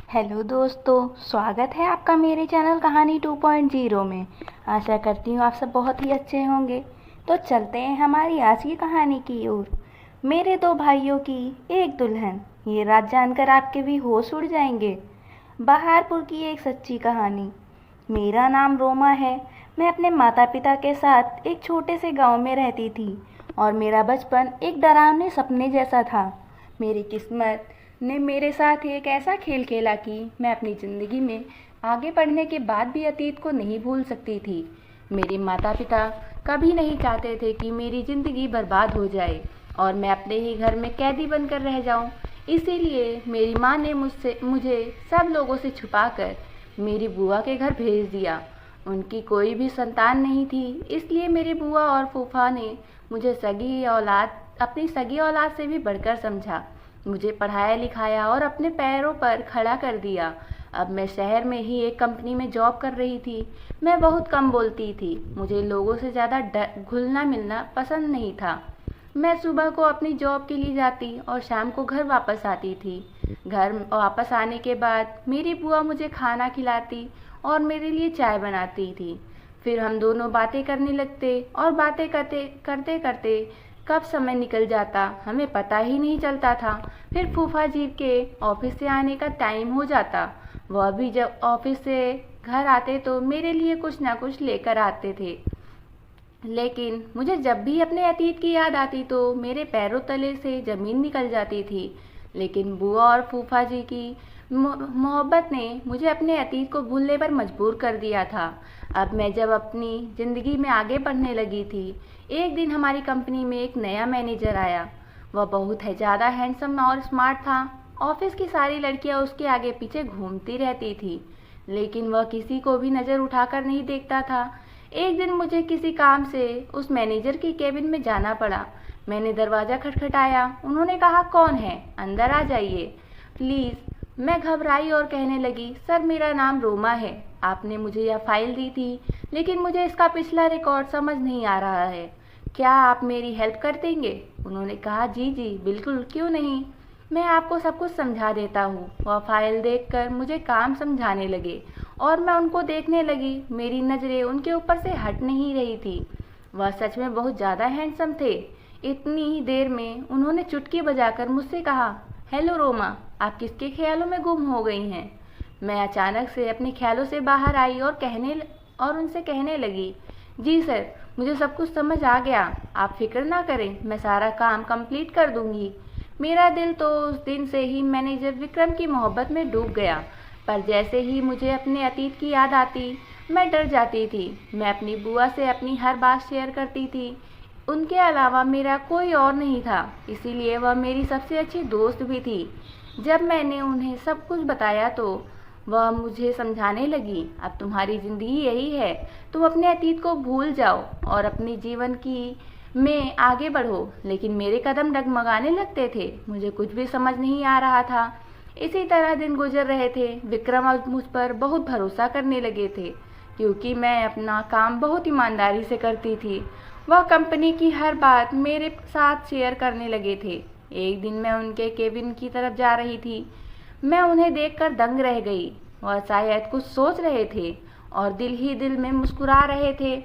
Hello दोस्तों, स्वागत है आपका मेरे चैनल कहानी 2.0 में। आशा करती हूँ आप सब बहुत ही अच्छे होंगे। तो चलते हैं हमारी आज की कहानी की ओर। मेरे दो भाइयों की एक दुल्हन, ये रात जानकर आपके भी होश उड़ जाएंगे। बहारपुर की एक सच्ची कहानी। मेरा नाम रोमा है। मैं अपने माता पिता के साथ एक छोटे से गांव में रहती थी और मेरा बचपन एक डरावने सपने जैसा था। मेरी किस्मत ने मेरे साथ एक ऐसा खेल खेला कि मैं अपनी ज़िंदगी में आगे बढ़ने के बाद भी अतीत को नहीं भूल सकती थी। मेरे माता पिता कभी नहीं चाहते थे कि मेरी ज़िंदगी बर्बाद हो जाए और मैं अपने ही घर में कैदी बनकर रह जाऊं। इसीलिए मेरी माँ ने मुझे सब लोगों से छुपाकर मेरी बुआ के घर भेज दिया। उनकी कोई भी संतान नहीं थी, इसलिए मेरी बुआ और फूफा ने मुझे अपनी सगी औलाद से भी बढ़कर समझा। मुझे पढ़ाया लिखाया और अपने पैरों पर खड़ा कर दिया। अब मैं शहर में ही एक कंपनी में जॉब कर रही थी। मैं बहुत कम बोलती थी। मुझे लोगों से ज़्यादा घुलना मिलना पसंद नहीं था। मैं सुबह को अपनी जॉब के लिए जाती और शाम को घर वापस आती थी। घर वापस आने के बाद मेरी बुआ मुझे खाना खिलाती और मेरे लिए चाय बनाती थी। फिर हम दोनों बातें करने लगते और बातें करते करते करते कब समय निकल जाता हमें पता ही नहीं चलता था। फिर फूफा जी के ऑफिस से आने का टाइम हो जाता। वह भी जब ऑफिस से घर आते तो मेरे लिए कुछ ना कुछ लेकर आते थे। लेकिन मुझे जब भी अपने अतीत की याद आती तो मेरे पैरों तले से ज़मीन निकल जाती थी। लेकिन बुआ और फूफा जी की मोहब्बत ने मुझे अपने अतीत को भूलने पर मजबूर कर दिया था। अब मैं जब अपनी ज़िंदगी में आगे बढ़ने लगी थी, एक दिन हमारी कंपनी में एक नया मैनेजर आया। वह बहुत है ज़्यादा हैंडसम और स्मार्ट था। ऑफिस की सारी लड़कियां उसके आगे पीछे घूमती रहती थी, लेकिन वह किसी को भी नज़र उठाकर नहीं देखता था। एक दिन मुझे किसी काम से उस मैनेजर की केबिन में जाना पड़ा। मैंने दरवाज़ा खटखटाया। उन्होंने कहा, कौन है, अंदर आ जाइए प्लीज़। मैं घबराई और कहने लगी, सर मेरा नाम रोमा है। आपने मुझे यह फाइल दी थी, लेकिन मुझे इसका पिछला रिकॉर्ड समझ नहीं आ रहा है। क्या आप मेरी हेल्प कर देंगे? उन्होंने कहा, जी जी बिल्कुल, क्यों नहीं, मैं आपको सब कुछ समझा देता हूँ। वह फाइल देखकर मुझे काम समझाने लगे और मैं उनको देखने लगी। मेरी नज़रें उनके ऊपर से हट नहीं रही थी। वह सच में बहुत ज़्यादा हैंडसम थे। इतनी ही देर में उन्होंने चुटकी बजाकर मुझसे कहा, हेलो रोमा, आप किसके ख्यालों में गुम हो गई हैं? मैं अचानक से अपने ख्यालों से बाहर आई और उनसे कहने लगी, जी सर, मुझे सब कुछ समझ आ गया। आप फिक्र ना करें, मैं सारा काम कंप्लीट कर दूंगी। मेरा दिल तो उस दिन से ही मैनेजर विक्रम की मोहब्बत में डूब गया। पर जैसे ही मुझे अपने अतीत की याद आती, मैं डर जाती थी। मैं अपनी बुआ से अपनी हर बात शेयर करती थी। उनके अलावा मेरा कोई और नहीं था, इसीलिए वह मेरी सबसे अच्छी दोस्त भी थी। जब मैंने उन्हें सब कुछ बताया तो वह मुझे समझाने लगी, अब तुम्हारी ज़िंदगी यही है, तुम अपने अतीत को भूल जाओ और अपने जीवन की में आगे बढ़ो। लेकिन मेरे कदम डगमगाने लगते थे। मुझे कुछ भी समझ नहीं आ रहा था। इसी तरह दिन गुजर रहे थे। विक्रम अब मुझ पर बहुत भरोसा करने लगे थे, क्योंकि मैं अपना काम बहुत ईमानदारी से करती थी। वह कंपनी की हर बात मेरे साथ शेयर करने लगे थे। एक दिन मैं उनके केबिन की तरफ जा रही थी। मैं उन्हें देखकर दंग रह गई। वह शायद कुछ सोच रहे थे और दिल ही दिल में मुस्कुरा रहे थे।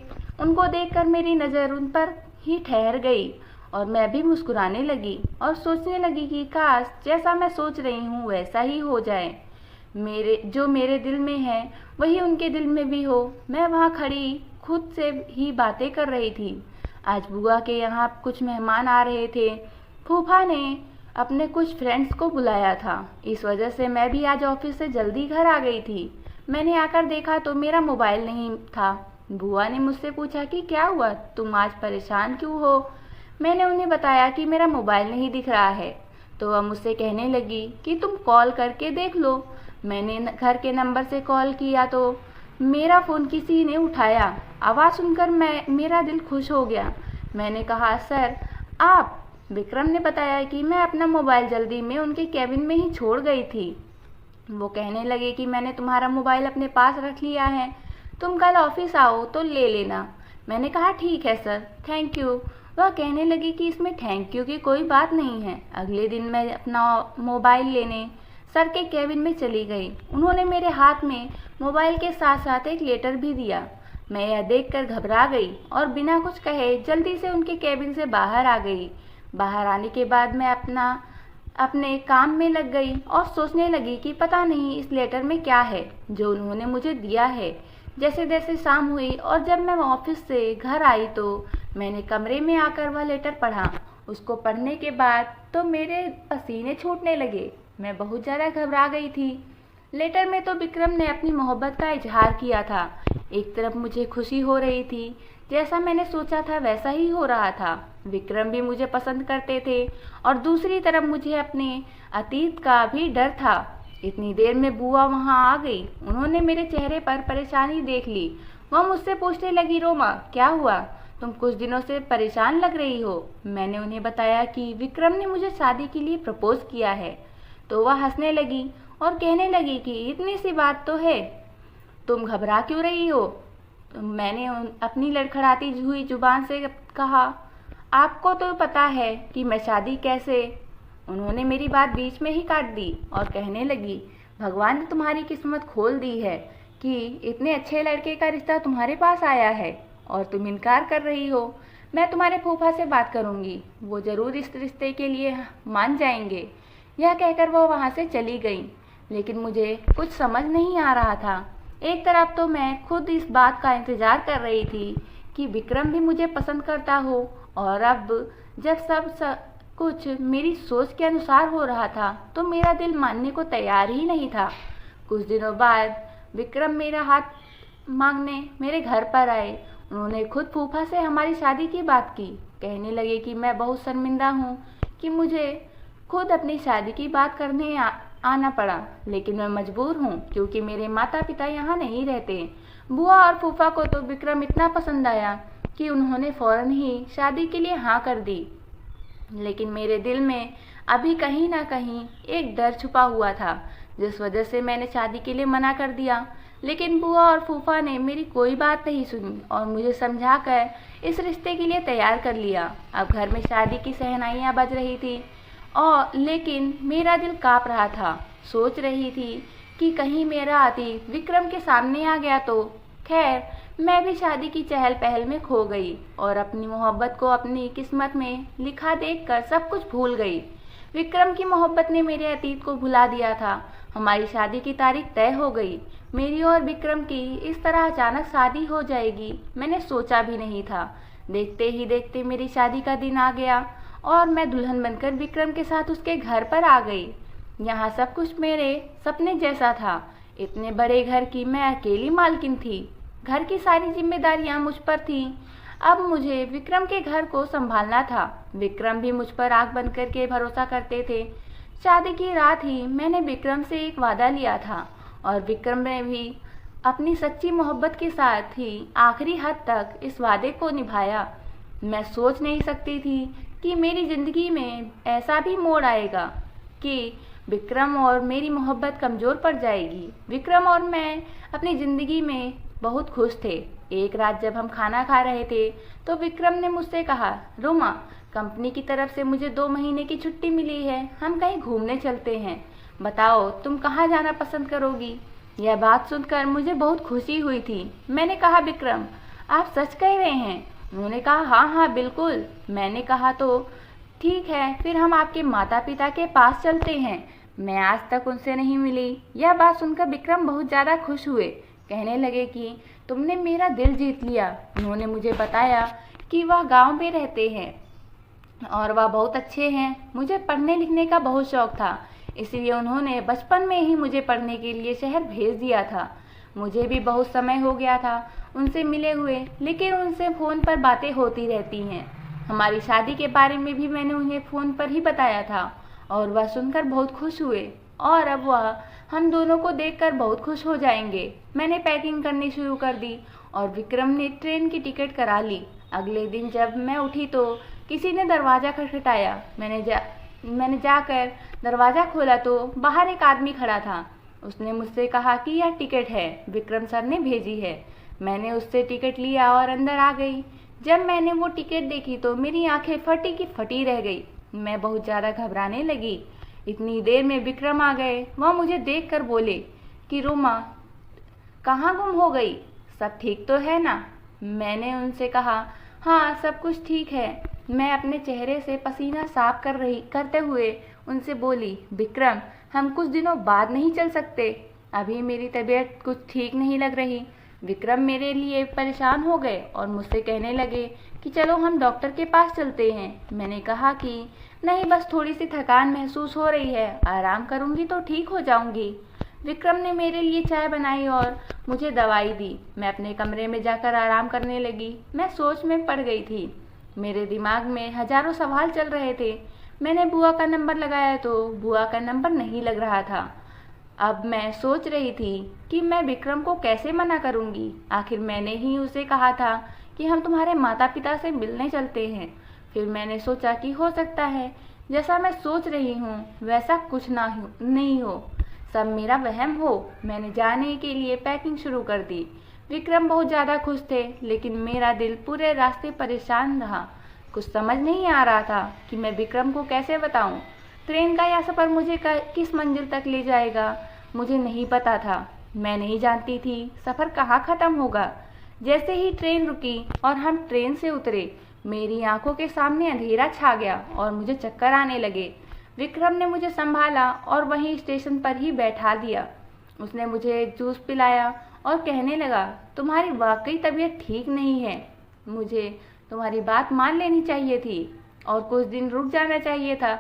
उनको देखकर मेरी नज़र उन पर ही ठहर गई और मैं भी मुस्कुराने लगी और सोचने लगी कि काश जैसा मैं सोच रही हूँ वैसा ही हो जाए। जो मेरे दिल में है वही उनके दिल में भी हो। मैं वहाँ खड़ी खुद से ही बातें कर रही थी। आज बुआ के यहाँ कुछ मेहमान आ रहे थे। फूफा ने अपने कुछ फ्रेंड्स को बुलाया था। इस वजह से मैं भी आज ऑफिस से जल्दी घर आ गई थी। मैंने आकर देखा तो मेरा मोबाइल नहीं था। बुआ ने मुझसे पूछा कि क्या हुआ, तुम आज परेशान क्यों हो? मैंने उन्हें बताया कि मेरा मोबाइल नहीं दिख रहा है। तो वह मुझसे कहने लगी कि तुम कॉल करके देख लो। मैंने घर के नंबर से कॉल किया तो मेरा फ़ोन किसी ने उठाया। आवाज़ सुनकर मेरा दिल खुश हो गया। मैंने कहा, सर आप? विक्रम ने बताया कि मैं अपना मोबाइल जल्दी में उनके केबिन में ही छोड़ गई थी। वो कहने लगे कि मैंने तुम्हारा मोबाइल अपने पास रख लिया है, तुम कल ऑफिस आओ तो ले लेना। मैंने कहा, ठीक है सर, थैंक यू। वह कहने लगी कि इसमें थैंक यू की कोई बात नहीं है। अगले दिन मैं अपना मोबाइल लेने सर के केबिन में चली गई। उन्होंने मेरे हाथ में मोबाइल के साथ साथ एक लेटर भी दिया। मैं यह देखकर घबरा गई और बिना कुछ कहे जल्दी से उनके केबिन से बाहर आ गई। बाहर आने के बाद मैं अपने काम में लग गई और सोचने लगी कि पता नहीं इस लेटर में क्या है जो उन्होंने मुझे दिया है। जैसे जैसे शाम हुई और जब मैं ऑफिस से घर आई तो मैंने कमरे में आकर वह लेटर पढ़ा। उसको पढ़ने के बाद तो मेरे पसीने छूटने लगे। मैं बहुत ज़्यादा घबरा गई थी। लेटर में तो विक्रम ने अपनी मोहब्बत का इजहार किया था। एक तरफ मुझे खुशी हो रही थी, जैसा मैंने सोचा था वैसा ही हो रहा था। विक्रम भी मुझे पसंद करते थे और दूसरी तरफ मुझे अपने अतीत का भी डर था। इतनी देर में बुआ वहां आ गई। उन्होंने मेरे चेहरे पर परेशानी देख ली। वह मुझसे पूछने लगी, रोमा क्या हुआ, तुम कुछ दिनों से परेशान लग रही हो। मैंने उन्हें बताया कि विक्रम ने मुझे शादी के लिए प्रपोज किया है। तो वह हंसने लगी और कहने लगी कि इतनी सी बात तो है, तुम घबरा क्यों रही हो। मैंने अपनी लड़खड़ाती हुई जुबान से कहा, आपको तो पता है कि मैं शादी कैसे। उन्होंने मेरी बात बीच में ही काट दी और कहने लगी, भगवान ने तुम्हारी किस्मत खोल दी है कि इतने अच्छे लड़के का रिश्ता तुम्हारे पास आया है और तुम इनकार कर रही हो। मैं तुम्हारे फूफा से बात करूंगी, वो जरूर इस रिश्ते के लिए मान जाएंगे। यह कहकर वो वहां से चली गई। लेकिन मुझे कुछ समझ नहीं आ रहा था। एक तरफ तो मैं खुद इस बात का इंतजार कर रही थी कि विक्रम भी मुझे पसंद करता हो, और अब जब सब कुछ मेरी सोच के अनुसार हो रहा था तो मेरा दिल मानने को तैयार ही नहीं था। कुछ दिनों बाद विक्रम मेरा हाथ मांगने मेरे घर पर आए। उन्होंने खुद फूफा से हमारी शादी की बात की। कहने लगे कि मैं बहुत शर्मिंदा हूँ कि मुझे खुद अपनी शादी की बात करने आना पड़ा, लेकिन मैं मजबूर हूँ क्योंकि मेरे माता पिता यहाँ नहीं रहते। बुआ और फूफा को तो विक्रम इतना पसंद आया कि उन्होंने फौरन ही शादी के लिए हाँ कर दी। लेकिन मेरे दिल में अभी कहीं ना कहीं एक डर छुपा हुआ था, जिस वजह से मैंने शादी के लिए मना कर दिया। लेकिन बुआ और फूफा ने मेरी कोई बात नहीं सुनी और मुझे समझाकर इस रिश्ते के लिए तैयार कर लिया। अब घर में शादी की शहनाइयाँ बज रही थी और लेकिन मेरा दिल काँप रहा था। सोच रही थी कि कहीं मेरा अतीत विक्रम के सामने आ गया तो। खैर, मैं भी शादी की चहल पहल में खो गई और अपनी मोहब्बत को अपनी किस्मत में लिखा देखकर सब कुछ भूल गई। विक्रम की मोहब्बत ने मेरे अतीत को भुला दिया था। हमारी शादी की तारीख तय हो गई। मेरी और विक्रम की इस तरह अचानक शादी हो जाएगी मैंने सोचा भी नहीं था। देखते ही देखते मेरी शादी का दिन आ गया और मैं दुल्हन बनकर विक्रम के साथ उसके घर पर आ गई। यहाँ सब कुछ मेरे सपने जैसा था। इतने बड़े घर की मैं अकेली मालकिन थी। घर की सारी जिम्मेदारियां मुझ पर थीं। अब मुझे विक्रम के घर को संभालना था। विक्रम भी मुझ पर आंख बंद करके भरोसा करते थे। शादी की रात ही मैंने विक्रम से एक वादा लिया था और विक्रम ने भी अपनी सच्ची मोहब्बत के साथ ही आखिरी हद तक इस वादे को निभाया। मैं सोच नहीं सकती थी कि मेरी जिंदगी में ऐसा भी मोड़ आएगा कि विक्रम और मेरी मोहब्बत कमज़ोर पड़ जाएगी। विक्रम और मैं अपनी ज़िंदगी में बहुत खुश थे। एक रात जब हम खाना खा रहे थे तो विक्रम ने मुझसे कहा, रोमा, कंपनी की तरफ से मुझे 2 महीने की छुट्टी मिली है, हम कहीं घूमने चलते हैं। बताओ तुम कहाँ जाना पसंद करोगी। यह बात सुनकर मुझे बहुत खुशी हुई थी। मैंने कहा, विक्रम आप सच कह रहे हैं। उन्होंने कहा, हाँ हाँ बिल्कुल। मैंने कहा, तो ठीक है, फिर हम आपके माता पिता के पास चलते हैं। मैं आज तक उनसे नहीं मिली। यह बात सुनकर विक्रम बहुत ज़्यादा खुश हुए। कहने लगे कि तुमने मेरा दिल जीत लिया। उन्होंने मुझे बताया कि वह गांव में रहते हैं और वह बहुत अच्छे हैं। मुझे पढ़ने लिखने का बहुत शौक था, इसलिए उन्होंने बचपन में ही मुझे पढ़ने के लिए शहर भेज दिया था। मुझे भी बहुत समय हो गया था उनसे मिले हुए, लेकिन उनसे फ़ोन पर बातें होती रहती हैं। हमारी शादी के बारे में भी मैंने उन्हें फ़ोन पर ही बताया था और वह सुनकर बहुत खुश हुए और अब वह हम दोनों को देखकर बहुत खुश हो जाएंगे। मैंने पैकिंग करनी शुरू कर दी और विक्रम ने ट्रेन की टिकट करा ली। अगले दिन जब मैं उठी तो किसी ने दरवाज़ा खटखटाया। मैंने जाकर दरवाज़ा खोला तो बाहर एक आदमी खड़ा था। उसने मुझसे कहा कि यह टिकट है, विक्रम सर ने भेजी है। मैंने उससे टिकट लिया और अंदर आ गई। जब मैंने वो टिकट देखी तो मेरी आंखें फटी की फटी रह गई। मैं बहुत ज़्यादा घबराने लगी। इतनी देर में विक्रम आ गए। वह मुझे देखकर बोले कि रोमा कहाँ गुम हो गई, सब ठीक तो है ना? मैंने उनसे कहा हाँ सब कुछ ठीक है। मैं अपने चेहरे से पसीना साफ करते हुए उनसे बोली विक्रम हम कुछ दिनों बाद नहीं चल सकते, अभी मेरी तबीयत कुछ ठीक नहीं लग रही। विक्रम मेरे लिए परेशान हो गए और मुझसे कहने लगे कि चलो हम डॉक्टर के पास चलते हैं। मैंने कहा कि नहीं बस थोड़ी सी थकान महसूस हो रही है, आराम करूंगी तो ठीक हो जाऊंगी। विक्रम ने मेरे लिए चाय बनाई और मुझे दवाई दी। मैं अपने कमरे में जाकर आराम करने लगी। मैं सोच में पड़ गई थी। मेरे दिमाग में हजारों सवाल चल रहे थे। मैंने बुआ का नंबर लगाया तो बुआ का नंबर नहीं लग रहा था। अब मैं सोच रही थी कि मैं विक्रम को कैसे मना करूंगी। आखिर मैंने ही उसे कहा था कि हम तुम्हारे माता पिता से मिलने चलते हैं। फिर मैंने सोचा कि हो सकता है जैसा मैं सोच रही हूँ वैसा कुछ नहीं हो, सब मेरा वहम हो। मैंने जाने के लिए पैकिंग शुरू कर दी। विक्रम बहुत ज़्यादा खुश थे, लेकिन मेरा दिल पूरे रास्ते परेशान रहा। कुछ समझ नहीं आ रहा था कि मैं विक्रम को कैसे बताऊं। ट्रेन का यह सफ़र मुझे किस मंजिल तक ले जाएगा मुझे नहीं पता था। मैं नहीं जानती थी सफ़र कहाँ ख़त्म होगा। जैसे ही ट्रेन रुकी और हम ट्रेन से उतरे, मेरी आंखों के सामने अंधेरा छा गया और मुझे चक्कर आने लगे। विक्रम ने मुझे संभाला और वहीं स्टेशन पर ही बैठा दिया। उसने मुझे एक जूस पिलाया और कहने लगा तुम्हारी वाकई तबीयत ठीक नहीं है, मुझे तुम्हारी बात मान लेनी चाहिए थी और कुछ दिन रुक जाना चाहिए था,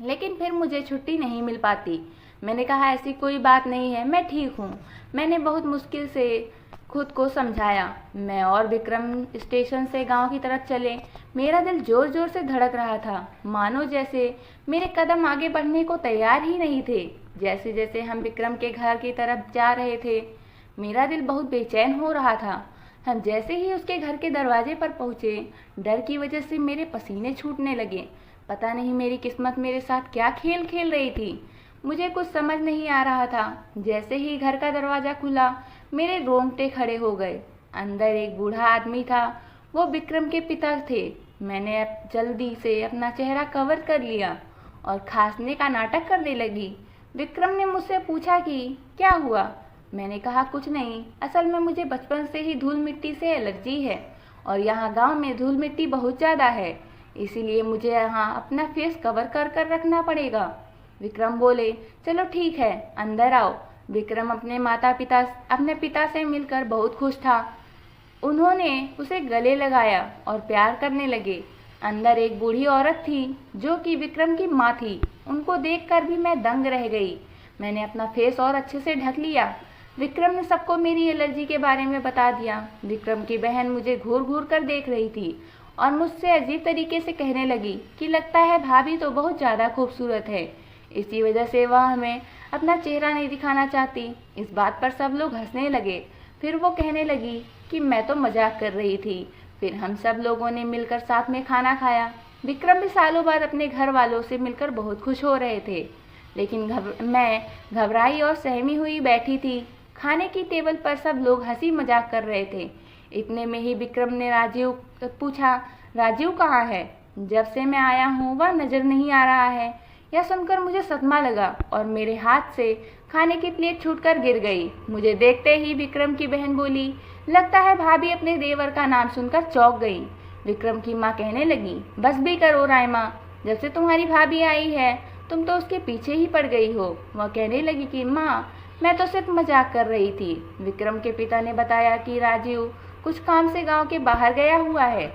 लेकिन फिर मुझे छुट्टी नहीं मिल पाती। मैंने कहा ऐसी कोई बात नहीं है, मैं ठीक हूँ। मैंने बहुत मुश्किल से खुद को समझाया। मैं और विक्रम स्टेशन से गांव की तरफ चले। मेरा दिल जोर जोर से धड़क रहा था, मानो जैसे मेरे कदम आगे बढ़ने को तैयार ही नहीं थे। जैसे जैसे हम विक्रम के घर की तरफ जा रहे थे, मेरा दिल बहुत बेचैन हो रहा था। हम जैसे ही उसके घर के दरवाजे पर पहुंचे, डर की वजह से मेरे पसीने छूटने लगे। पता नहीं मेरी किस्मत मेरे साथ क्या खेल खेल रही थी, मुझे कुछ समझ नहीं आ रहा था। जैसे ही घर का दरवाज़ा खुला, मेरे रोंगटे खड़े हो गए। अंदर एक बूढ़ा आदमी था, वो विक्रम के पिता थे। मैंने जल्दी से अपना चेहरा कवर कर लिया और खांसने का नाटक करने लगी। विक्रम ने मुझसे पूछा कि क्या हुआ। मैंने कहा कुछ नहीं, असल में मुझे बचपन से ही धूल मिट्टी से एलर्जी है और यहाँ गांव में धूल मिट्टी बहुत ज़्यादा है, इसीलिए मुझे यहाँ अपना फेस कवर कर कर रखना पड़ेगा। विक्रम बोले चलो ठीक है, अंदर आओ। विक्रम अपने पिता से मिलकर बहुत खुश था। उन्होंने उसे गले लगाया और प्यार करने लगे। अंदर एक बूढ़ी औरत थी जो कि विक्रम की माँ थी। उनको देखकर भी मैं दंग रह गई। मैंने अपना फेस और अच्छे से ढक लिया। विक्रम ने सबको मेरी एलर्जी के बारे में बता दिया। विक्रम की बहन मुझे घूर घूर कर देख रही थी और मुझसे अजीब तरीके से कहने लगी कि लगता है भाभी तो बहुत ज़्यादा खूबसूरत है, इसी वजह से वह हमें अपना चेहरा नहीं दिखाना चाहती। इस बात पर सब लोग हंसने लगे। फिर वो कहने लगी कि मैं तो मजाक कर रही थी। फिर हम सब लोगों ने मिलकर साथ में खाना खाया। विक्रम भी सालों बाद अपने घर वालों से मिलकर बहुत खुश हो रहे थे, लेकिन मैं घबराई और सहमी हुई बैठी थी। खाने की टेबल पर सब लोग हंसी मजाक कर रहे थे। इतने में ही विक्रम ने पूछा राजीव कहाँ है? जब से मैं आया हूँ वह नज़र नहीं आ रहा है। यह सुनकर मुझे सदमा लगा और मेरे हाथ से खाने की प्लेट छूटकर गिर गई। मुझे देखते ही विक्रम की बहन बोली लगता है भाभी अपने देवर का नाम सुनकर चौंक गई। विक्रम की माँ कहने लगी बस भी करो रायमा, जब से तुम्हारी भाभी आई है तुम तो उसके पीछे ही पड़ गई हो। वह कहने लगी कि माँ मैं तो सिर्फ मजाक कर रही थी। विक्रम के पिता ने बताया कि राजीव कुछ काम से गांव के बाहर गया हुआ है,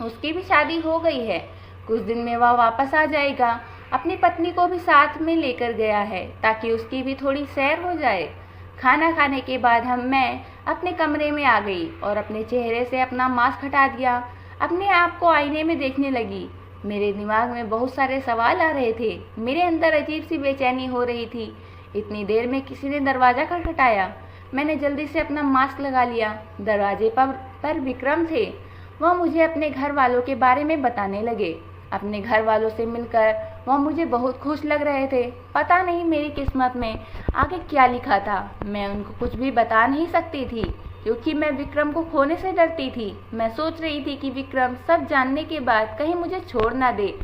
उसकी भी शादी हो गई है, कुछ दिन में वह वापस आ जाएगा। अपनी पत्नी को भी साथ में लेकर गया है ताकि उसकी भी थोड़ी सैर हो जाए। खाना खाने के बाद मैं अपने कमरे में आ गई और अपने चेहरे से अपना मास्क हटा दिया। अपने आप को आईने में देखने लगी। मेरे दिमाग में बहुत सारे सवाल आ रहे थे। मेरे अंदर अजीब सी बेचैनी हो रही थी। इतनी देर में किसी ने दरवाज़ा खटखटाया। मैंने जल्दी से अपना मास्क लगा लिया। दरवाजे पर विक्रम थे। वह मुझे अपने घर वालों के बारे में बताने लगे। अपने घर वालों से मिलकर वह मुझे बहुत खुश लग रहे थे। पता नहीं मेरी किस्मत में आगे क्या लिखा था। मैं उनको कुछ भी बता नहीं सकती थी क्योंकि मैं विक्रम को खोने से डरती थी। मैं सोच रही थी कि विक्रम सब जानने के बाद कहीं मुझे छोड़ ना दे।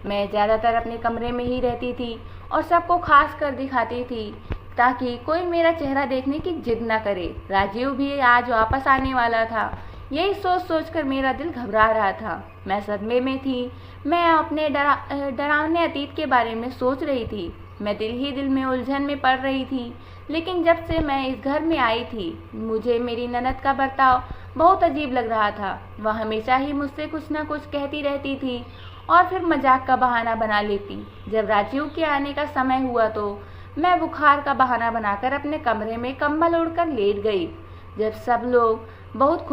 मैं ज़्यादातर अपने कमरे में ही रहती थी और सबको खास कर दिखाती थी ताकि कोई मेरा चेहरा देखने की जिद न करे। राजीव भी आज वापस आने वाला था। यही सोच सोच कर मेरा दिल घबरा रहा था। मैं सदमे में थी। मैं अपने डरावने अतीत के बारे में सोच रही थी। मैं दिल ही दिल में उलझन में पड़ रही थी। लेकिन जब से मैं इस घर में आई थी, मुझे मेरी ननद का बर्ताव बहुत अजीब लग रहा था। वह हमेशा ही मुझसे कुछ न कुछ कहती रहती थी और फिर मजाक का बहाना बना लेती। जब राजीव के आने का समय हुआ तो मैं बुखार का बहाना बनाकर अपने कमरे में कंबल ओढ़कर लेट गई। जब सब लोग बहुत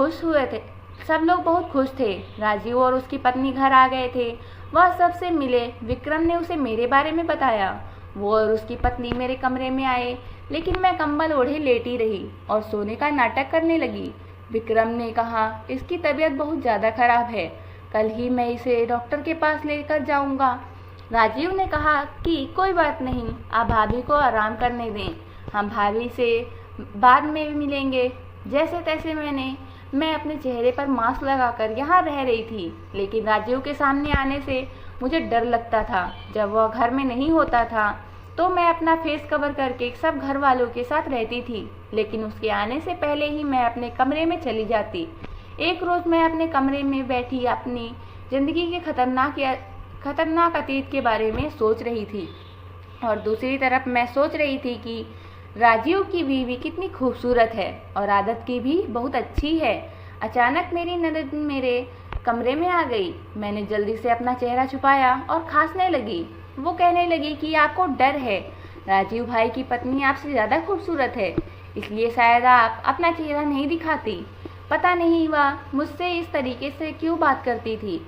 खुश थे। राजीव और उसकी पत्नी घर आ गए थे। वह सबसे मिले। विक्रम ने उसे मेरे बारे में बताया। वो और उसकी पत्नी मेरे कमरे में आए, लेकिन मैं कंबल ओढ़े लेटी रही और सोने का नाटक करने लगी। विक्रम ने कहा, इसकी तबीयत बहुत ज़्यादा खराब है, कल ही मैं इसे डॉक्टर के पास लेकर जाऊंगा। राजीव ने कहा कि कोई बात नहीं, आप भाभी को आराम करने दें, हम भाभी से बाद में मिलेंगे। जैसे तैसे मैं अपने चेहरे पर मास्क लगाकर यहाँ रह रही थी, लेकिन राजीव के सामने आने से मुझे डर लगता था। जब वह घर में नहीं होता था तो मैं अपना फेस कवर करके सब घर वालों के साथ रहती थी, लेकिन उसके आने से पहले ही मैं अपने कमरे में चली जाती। एक रोज़ मैं अपने कमरे में बैठी अपनी ज़िंदगी के खतरनाक अतीत के बारे में सोच रही थी और दूसरी तरफ मैं सोच रही थी कि राजीव की बीवी कितनी खूबसूरत है और आदत की भी बहुत अच्छी है। अचानक मेरी ननद मेरे कमरे में आ गई। मैंने जल्दी से अपना चेहरा छुपाया और खांसने लगी। वो कहने लगी कि आपको डर है, राजीव भाई की पत्नी आपसे ज़्यादा खूबसूरत है, इसलिए शायद आप अपना चेहरा नहीं दिखाती। पता नहीं वह मुझसे इस तरीके से क्यों बात करती थी।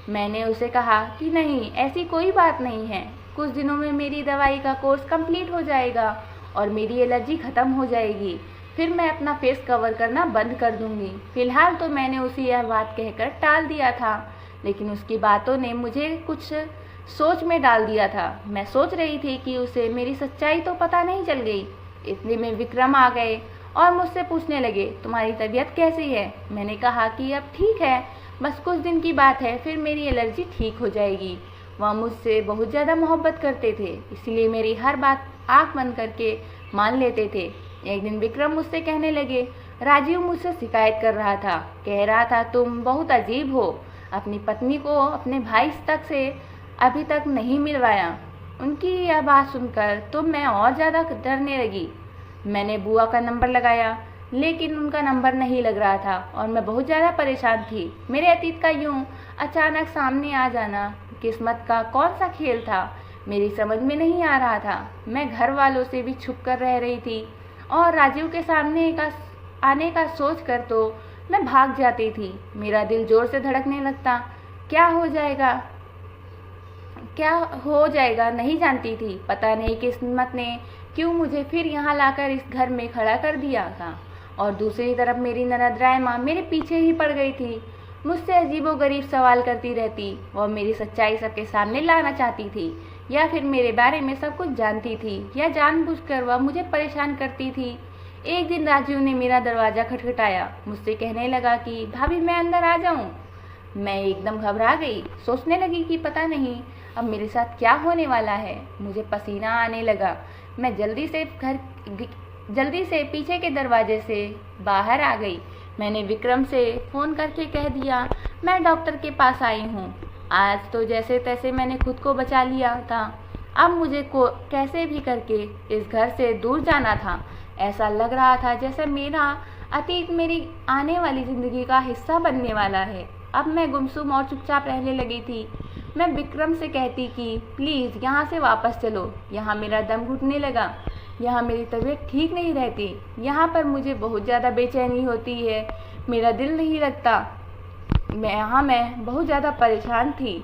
मैंने उसे कहा कि नहीं, ऐसी कोई बात नहीं है, कुछ दिनों में मेरी दवाई का कोर्स कंप्लीट हो जाएगा और मेरी एलर्जी ख़त्म हो जाएगी, फिर मैं अपना फेस कवर करना बंद कर दूंगी। फिलहाल तो मैंने उसे यह बात कहकर टाल दिया था, लेकिन उसकी बातों ने मुझे कुछ सोच में डाल दिया था। मैं सोच रही थी कि उसे मेरी सच्चाई तो पता नहीं चल गई। इतने में विक्रम आ गए और मुझसे पूछने लगे, तुम्हारी तबीयत कैसी है? मैंने कहा कि अब ठीक है, बस कुछ दिन की बात है, फिर मेरी एलर्जी ठीक हो जाएगी। वह मुझसे बहुत ज़्यादा मोहब्बत करते थे, इसलिए मेरी हर बात आँख बंद करके मान लेते थे। एक दिन विक्रम मुझसे कहने लगे, राजीव मुझसे शिकायत कर रहा था, कह रहा था तुम बहुत अजीब हो, अपनी पत्नी को अपने भाई तक से अभी तक नहीं मिलवाया। उनकी यह बात सुनकर तो मैं और ज़्यादा डरने लगी। मैंने बुआ का नंबर लगाया, लेकिन उनका नंबर नहीं लग रहा था और मैं बहुत ज़्यादा परेशान थी। मेरे अतीत का यूं अचानक सामने आ जाना किस्मत का कौन सा खेल था, मेरी समझ में नहीं आ रहा था। मैं घर वालों से भी छुप कर रह रही थी और राजीव के सामने आने का सोच कर तो मैं भाग जाती थी। मेरा दिल जोर से धड़कने लगता। क्या हो जाएगा नहीं जानती थी। पता नहीं किस्मत ने क्यों मुझे फिर यहाँ लाकर इस घर में खड़ा कर दिया था। और दूसरी तरफ मेरी ननद रायमा मेरे पीछे ही पड़ गई थी। मुझसे अजीबोगरीब सवाल करती रहती। वह मेरी सच्चाई सबके सामने लाना चाहती थी, या फिर मेरे बारे में सब कुछ जानती थी, या जानबूझकर वह मुझे परेशान करती थी। एक दिन राजीव ने मेरा दरवाज़ा खटखटाया। मुझसे कहने लगा कि भाभी मैं अंदर आ जाऊं। मैं एकदम घबरा गई। सोचने लगी कि पता नहीं अब मेरे साथ क्या होने वाला है। मुझे पसीना आने लगा। मैं जल्दी से पीछे के दरवाजे से बाहर आ गई। मैंने विक्रम से फ़ोन करके कह दिया, मैं डॉक्टर के पास आई हूँ। आज तो जैसे तैसे मैंने खुद को बचा लिया था। अब मुझे कैसे भी करके इस घर से दूर जाना था। ऐसा लग रहा था जैसे मेरा अतीत मेरी आने वाली ज़िंदगी का हिस्सा बनने वाला है। अब मैं गुमसुम और चुपचाप रहने लगी थी। मैं विक्रम से कहती कि प्लीज़ यहाँ से वापस चलो, यहाँ मेरा दम घुटने लगा, यहाँ मेरी तबीयत ठीक नहीं रहती, यहाँ पर मुझे बहुत ज़्यादा बेचैनी होती है, मेरा दिल नहीं लगता। मैं बहुत ज़्यादा परेशान थी।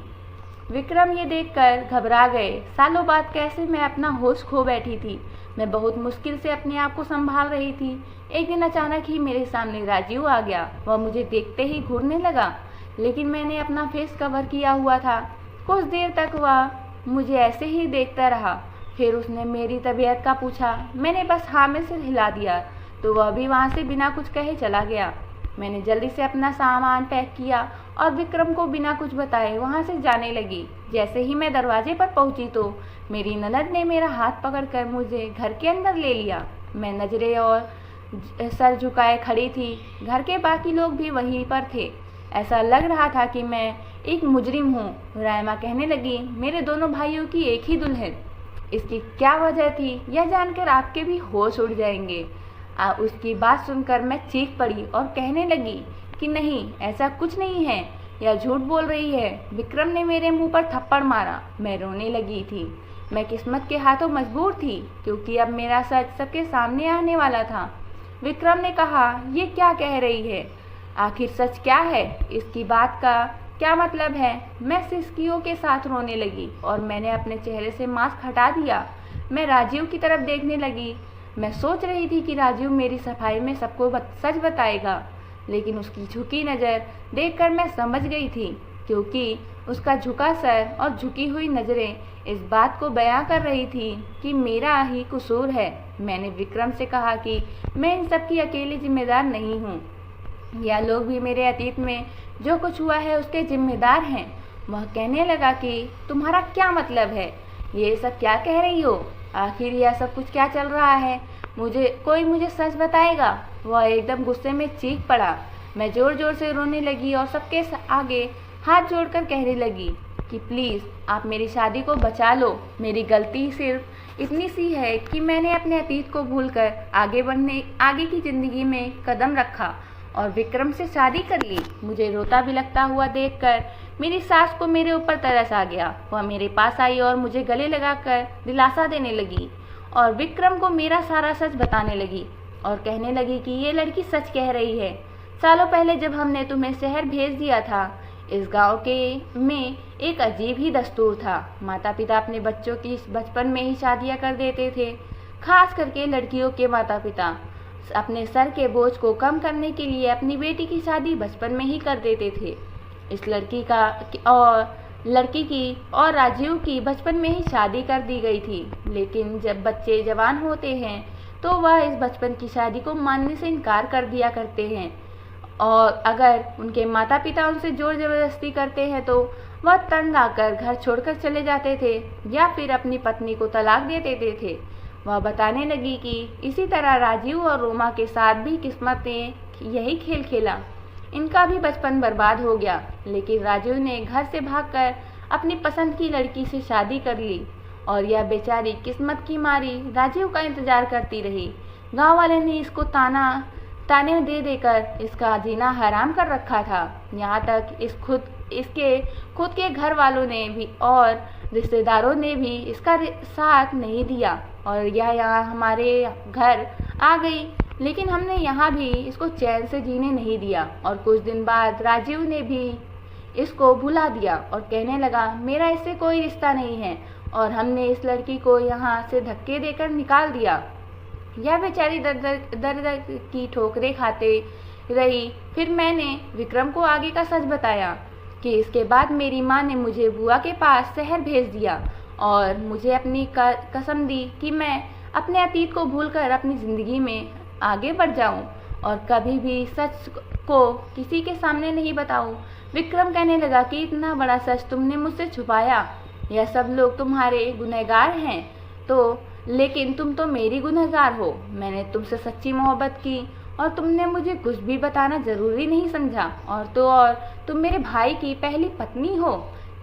विक्रम ये देखकर घबरा गए। सालों बाद कैसे मैं अपना होश खो बैठी थी। मैं बहुत मुश्किल से अपने आप को संभाल रही थी। एक दिन अचानक ही मेरे सामने राजीव आ गया। वह मुझे देखते ही घूरने लगा, लेकिन मैंने अपना फेस कवर किया हुआ था। कुछ देर तक वह मुझे ऐसे ही देखता रहा। फिर उसने मेरी तबीयत का पूछा। मैंने बस हाँ में सिर हिला दिया तो वह भी वहाँ से बिना कुछ कहे चला गया। मैंने जल्दी से अपना सामान पैक किया और विक्रम को बिना कुछ बताए वहाँ से जाने लगी। जैसे ही मैं दरवाजे पर पहुँची तो मेरी ननद ने मेरा हाथ पकड़कर मुझे घर के अंदर ले लिया। मैं नजरें और सर झुकाए खड़ी थी। घर के बाकी लोग भी वहीं पर थे। ऐसा लग रहा था कि मैं एक मुजरिम हूँ। रायमा कहने लगी, मेरे दोनों भाइयों की एक ही दुल्हन, इसकी क्या वजह थी यह जानकर आपके भी होश उड़ जाएंगे। उसकी बात सुनकर मैं चीख पड़ी और कहने लगी कि नहीं, ऐसा कुछ नहीं है, यह झूठ बोल रही है। विक्रम ने मेरे मुंह पर थप्पड़ मारा। मैं रोने लगी थी। मैं किस्मत के हाथों मजबूर थी क्योंकि अब मेरा सच सबके सामने आने वाला था। विक्रम ने कहा, ये क्या कह रही है? आखिर सच क्या है? इसकी बात का क्या मतलब है? मैं सिसकियों के साथ रोने लगी और मैंने अपने चेहरे से मास्क हटा दिया। मैं राजीव की तरफ देखने लगी। मैं सोच रही थी कि राजीव मेरी सफाई में सबको सच बताएगा, लेकिन उसकी झुकी नज़र देखकर मैं समझ गई थी, क्योंकि उसका झुका सर और झुकी हुई नज़रें इस बात को बयां कर रही थी कि मेरा ही कसूर है। मैंने विक्रम से कहा कि मैं इन सब की अकेली जिम्मेदार नहीं हूँ। यह लोग भी मेरे अतीत में जो कुछ हुआ है उसके जिम्मेदार हैं। वह कहने लगा कि तुम्हारा क्या मतलब है? ये सब क्या कह रही हो? आखिर यह सब कुछ क्या चल रहा है? मुझे सच बताएगा? वह एकदम गुस्से में चीख पड़ा। मैं जोर जोर से रोने लगी और सबके आगे हाथ जोड़कर कहने लगी कि प्लीज़ आप मेरी शादी को बचा लो। मेरी गलती सिर्फ इतनी सी है कि मैंने अपने अतीत को भूलकर आगे की ज़िंदगी में कदम रखा और विक्रम से शादी कर ली। मुझे रोता भी लगता हुआ देखकर मेरी सास को मेरे ऊपर तरस आ गया। वह मेरे पास आई और मुझे गले लगाकर दिलासा देने लगी और विक्रम को मेरा सारा सच बताने लगी और कहने लगी कि ये लड़की सच कह रही है। सालों पहले जब हमने तुम्हें शहर भेज दिया था, इस गांव में एक अजीब ही दस्तूर था। माता पिता अपने बच्चों की बचपन में ही शादियां कर देते थे। खास करके लड़कियों के माता पिता अपने सर के बोझ को कम करने के लिए अपनी बेटी की शादी बचपन में ही कर देते थे। इस लड़की की और राजीव की बचपन में ही शादी कर दी गई थी। लेकिन जब बच्चे जवान होते हैं तो वह इस बचपन की शादी को मानने से इनकार कर दिया करते हैं, और अगर उनके माता पिता उनसे जोर जबरदस्ती करते हैं तो वह तंग आकर घर छोड़कर चले जाते थे या फिर अपनी पत्नी को तलाक दे देते थे। वह बताने लगी कि इसी तरह राजीव और रोमा के साथ भी किस्मत ने यही खेल खेला। इनका भी बचपन बर्बाद हो गया, लेकिन राजीव ने घर से भागकर अपनी पसंद की लड़की से शादी कर ली और यह बेचारी किस्मत की मारी राजीव का इंतजार करती रही। गांव वाले ने इसको ताने दे देकर इसका जीना हराम कर रखा था। यहाँ तक इसके खुद के घर वालों ने भी और रिश्तेदारों ने भी इसका साथ नहीं दिया और यह यहाँ हमारे घर आ गई, लेकिन हमने यहाँ भी इसको चैन से जीने नहीं दिया। और कुछ दिन बाद राजीव ने भी इसको भुला दिया और कहने लगा मेरा इससे कोई रिश्ता नहीं है, और हमने इस लड़की को यहाँ से धक्के देकर निकाल दिया। यह बेचारी दर की ठोकरें खाते रही। फिर मैंने विक्रम को आगे का सच बताया कि इसके बाद मेरी माँ ने मुझे बुआ के पास शहर भेज दिया और मुझे अपनी कसम दी कि मैं अपने अतीत को भूलकर अपनी ज़िंदगी में आगे बढ़ जाऊं और कभी भी सच को किसी के सामने नहीं बताऊं। विक्रम कहने लगा कि इतना बड़ा सच तुमने मुझसे छुपाया। यह सब लोग तुम्हारे गुनहगार हैं, तो लेकिन तुम तो मेरी गुनहगार हो। मैंने तुमसे सच्ची मोहब्बत की और तुमने मुझे कुछ भी बताना ज़रूरी नहीं समझा, और तुम मेरे भाई की पहली पत्नी हो।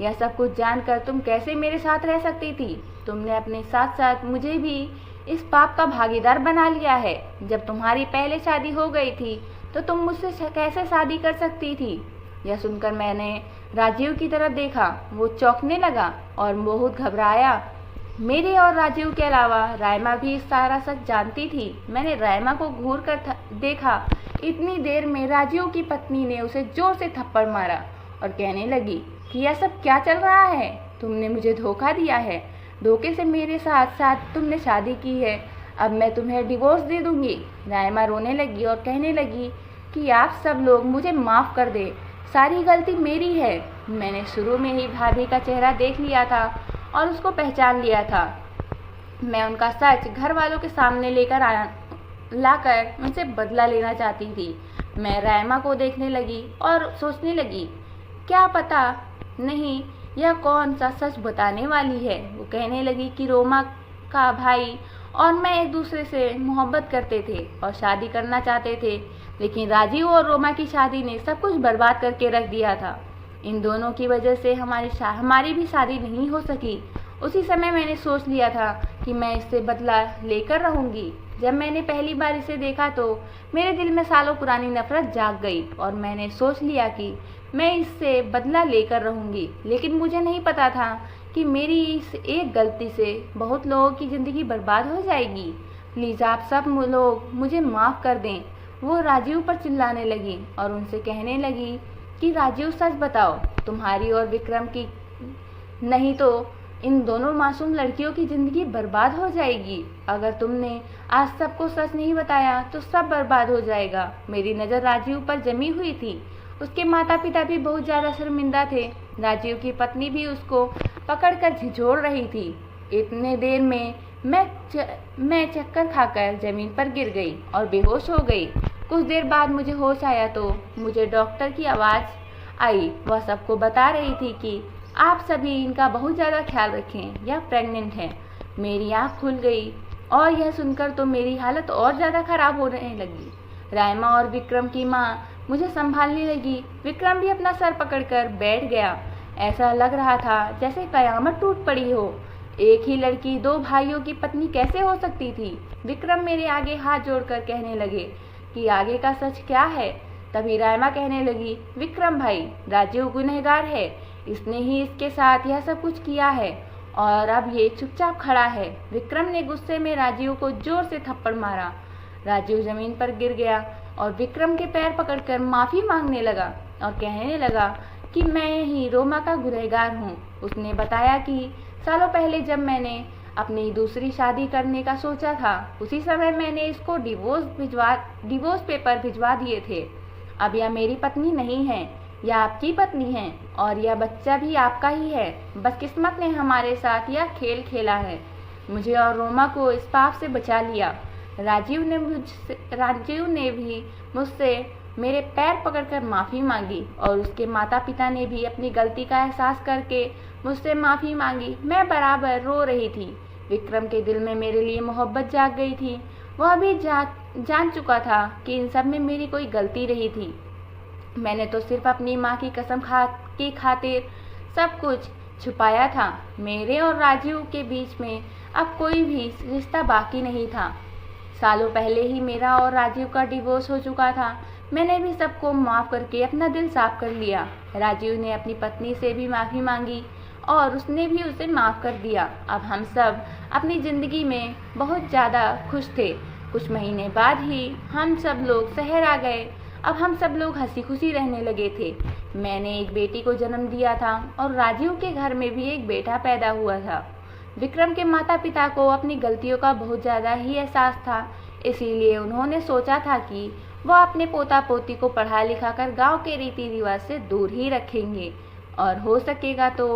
यह सब कुछ जानकर तुम कैसे मेरे साथ रह सकती थी? तुमने अपने साथ साथ मुझे भी इस पाप का भागीदार बना लिया है। जब तुम्हारी पहले शादी हो गई थी तो तुम मुझसे कैसे शादी कर सकती थी? यह सुनकर मैंने राजीव की तरफ देखा। वो चौंकने लगा और बहुत घबराया। मेरे और राजीव के अलावा रायमा भी सारा सच जानती थी। मैंने रायमा को घूर कर देखा। इतनी देर में राजीव की पत्नी ने उसे जोर से थप्पड़ मारा और कहने लगी कि यह सब क्या चल रहा है? तुमने मुझे धोखा दिया है। धोखे से मेरे साथ तुमने शादी की है। अब मैं तुम्हें डिवोर्स दे दूंगी। रायमा रोने लगी और कहने लगी कि आप सब लोग मुझे माफ़ कर दे, सारी गलती मेरी है। मैंने शुरू में ही भाभी का चेहरा देख लिया था और उसको पहचान लिया था। मैं उनका सच घर वालों के सामने लाकर उनसे बदला लेना चाहती थी। मैं रायमा को देखने लगी और सोचने लगी क्या पता नहीं यह कौन सा सच बताने वाली है। वो कहने लगी कि रोमा का भाई और मैं एक दूसरे से मोहब्बत करते थे और शादी करना चाहते थे, लेकिन राजीव और रोमा की शादी ने सब कुछ बर्बाद करके रख दिया था। इन दोनों की वजह से हमारी भी शादी नहीं हो सकी। उसी समय मैंने सोच लिया था कि मैं इससे बदला लेकर रहूंगी। जब मैंने पहली बार इसे देखा तो मेरे दिल में सालों पुरानी नफरत जाग गई और मैंने सोच लिया कि मैं इससे बदला लेकर रहूंगी। लेकिन मुझे नहीं पता था कि मेरी इस एक गलती से बहुत लोगों की ज़िंदगी बर्बाद हो जाएगी। प्लीज़ आप सब लोग मुझे माफ़ कर दें। वो राजीव पर चिल्लाने लगी और उनसे कहने लगी कि राजीव सच बताओ, तुम्हारी और विक्रम की, नहीं तो इन दोनों मासूम लड़कियों की ज़िंदगी बर्बाद हो जाएगी। अगर तुमने आज सबको सच नहीं बताया तो सब बर्बाद हो जाएगा। मेरी नज़र राजीव पर जमी हुई थी। उसके माता पिता भी बहुत ज़्यादा शर्मिंदा थे। राजीव की पत्नी भी उसको पकड़कर झिझोड़ रही थी। इतने देर में मैं चक्कर खाकर ज़मीन पर गिर गई और बेहोश हो गई। कुछ देर बाद मुझे होश आया तो मुझे डॉक्टर की आवाज़ आई। वह सबको बता रही थी कि आप सभी इनका बहुत ज़्यादा ख्याल रखें, यह प्रेग्नेंट है। मेरी आँख खुल गई और यह सुनकर तो मेरी हालत और ज़्यादा ख़राब होने लगी। रायमा और विक्रम की माँ मुझे संभालने लगी। विक्रम भी अपना सर पकड़कर बैठ गया। ऐसा लग रहा था जैसे कयामत टूट पड़ी हो। एक ही लड़की दो भाइयों की पत्नी कैसे हो सकती थी। विक्रम मेरे आगे हाथ जोड़कर कहने लगे कि आगे का सच क्या है। तभी रायमा कहने लगी, विक्रम भाई, राजीव गुनहगार है, इसने ही इसके साथ यह सब कुछ किया है और अब ये चुपचाप खड़ा है। विक्रम ने गुस्से में राजीव को जोर से थप्पड़ मारा। राजीव जमीन पर गिर गया और विक्रम के पैर पकड़कर माफ़ी मांगने लगा और कहने लगा कि मैं ही रोमा का गुनहगार हूँ। उसने बताया कि सालों पहले जब मैंने अपनी दूसरी शादी करने का सोचा था, उसी समय मैंने इसको डिवोर्स पेपर भिजवा दिए थे। अब यह मेरी पत्नी नहीं है, यह आपकी पत्नी है और यह बच्चा भी आपका ही है। बस किस्मत ने हमारे साथ यह खेल खेला है। मुझे और रोमा को इस पाप से बचा लिया। राजीव ने भी मुझसे मेरे पैर पकड़कर माफ़ी मांगी और उसके माता पिता ने भी अपनी गलती का एहसास करके मुझसे माफ़ी मांगी। मैं बराबर रो रही थी। विक्रम के दिल में मेरे लिए मोहब्बत जाग गई थी। वह भी जान चुका था कि इन सब में मेरी कोई गलती रही थी। मैंने तो सिर्फ अपनी माँ की कसम की खातिर सब कुछ छुपाया था। मेरे और राजीव के बीच में अब कोई भी रिश्ता बाकी नहीं था। सालों पहले ही मेरा और राजीव का डिवोर्स हो चुका था। मैंने भी सबको माफ़ करके अपना दिल साफ कर लिया। राजीव ने अपनी पत्नी से भी माफ़ी मांगी और उसने भी उसे माफ़ कर दिया। अब हम सब अपनी ज़िंदगी में बहुत ज़्यादा खुश थे। कुछ महीने बाद ही हम सब लोग शहर आ गए। अब हम सब लोग हंसी खुशी रहने लगे थे। मैंने एक बेटी को जन्म दिया था और राजीव के घर में भी एक बेटा पैदा हुआ था। विक्रम के माता पिता को अपनी गलतियों का बहुत ज़्यादा ही एहसास था, इसीलिए उन्होंने सोचा था कि वह अपने पोता पोती को पढ़ा लिखा कर गाँव के रीति रिवाज से दूर ही रखेंगे और हो सकेगा तो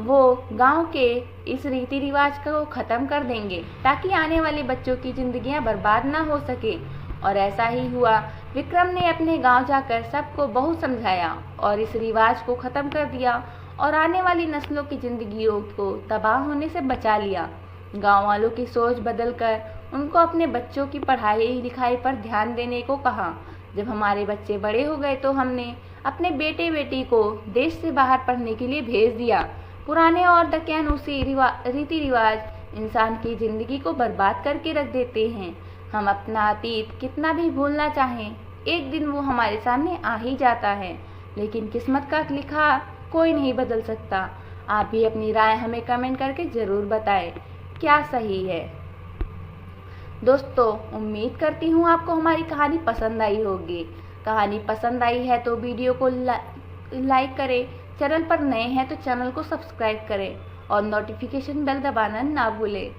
वो गांव के इस रीति रिवाज को ख़त्म कर देंगे ताकि आने वाले बच्चों की ज़िंदगियां बर्बाद ना हो सके। और ऐसा ही हुआ। विक्रम ने अपने गांव जाकर सबको बहुत समझाया और इस रिवाज को ख़त्म कर दिया और आने वाली नस्लों की ज़िंदगियों को तबाह होने से बचा लिया। गांव वालों की सोच बदलकर उनको अपने बच्चों की पढ़ाई लिखाई पर ध्यान देने को कहा। जब हमारे बच्चे बड़े हो गए तो हमने अपने बेटे बेटी को देश से बाहर पढ़ने के लिए भेज दिया। पुराने और दकियानूसी रीति रिवाज इंसान की ज़िंदगी को बर्बाद करके रख देते हैं। हम अपना अतीत कितना भी भूलना चाहें, एक दिन वो हमारे सामने आ ही जाता है, लेकिन किस्मत का लिखा कोई नहीं बदल सकता। आप भी अपनी राय हमें कमेंट करके ज़रूर बताएं क्या सही है। दोस्तों, उम्मीद करती हूँ आपको हमारी कहानी पसंद आई होगी। कहानी पसंद आई है तो वीडियो को लाइक करें, चैनल पर नए हैं तो चैनल को सब्सक्राइब करें और नोटिफिकेशन बेल दबाना ना भूलें।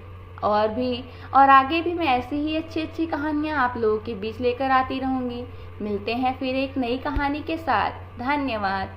और आगे भी मैं ऐसी ही अच्छी कहानियाँ आप लोगों के बीच लेकर आती रहूँगी। मिलते हैं फिर एक नई कहानी के साथ। धन्यवाद।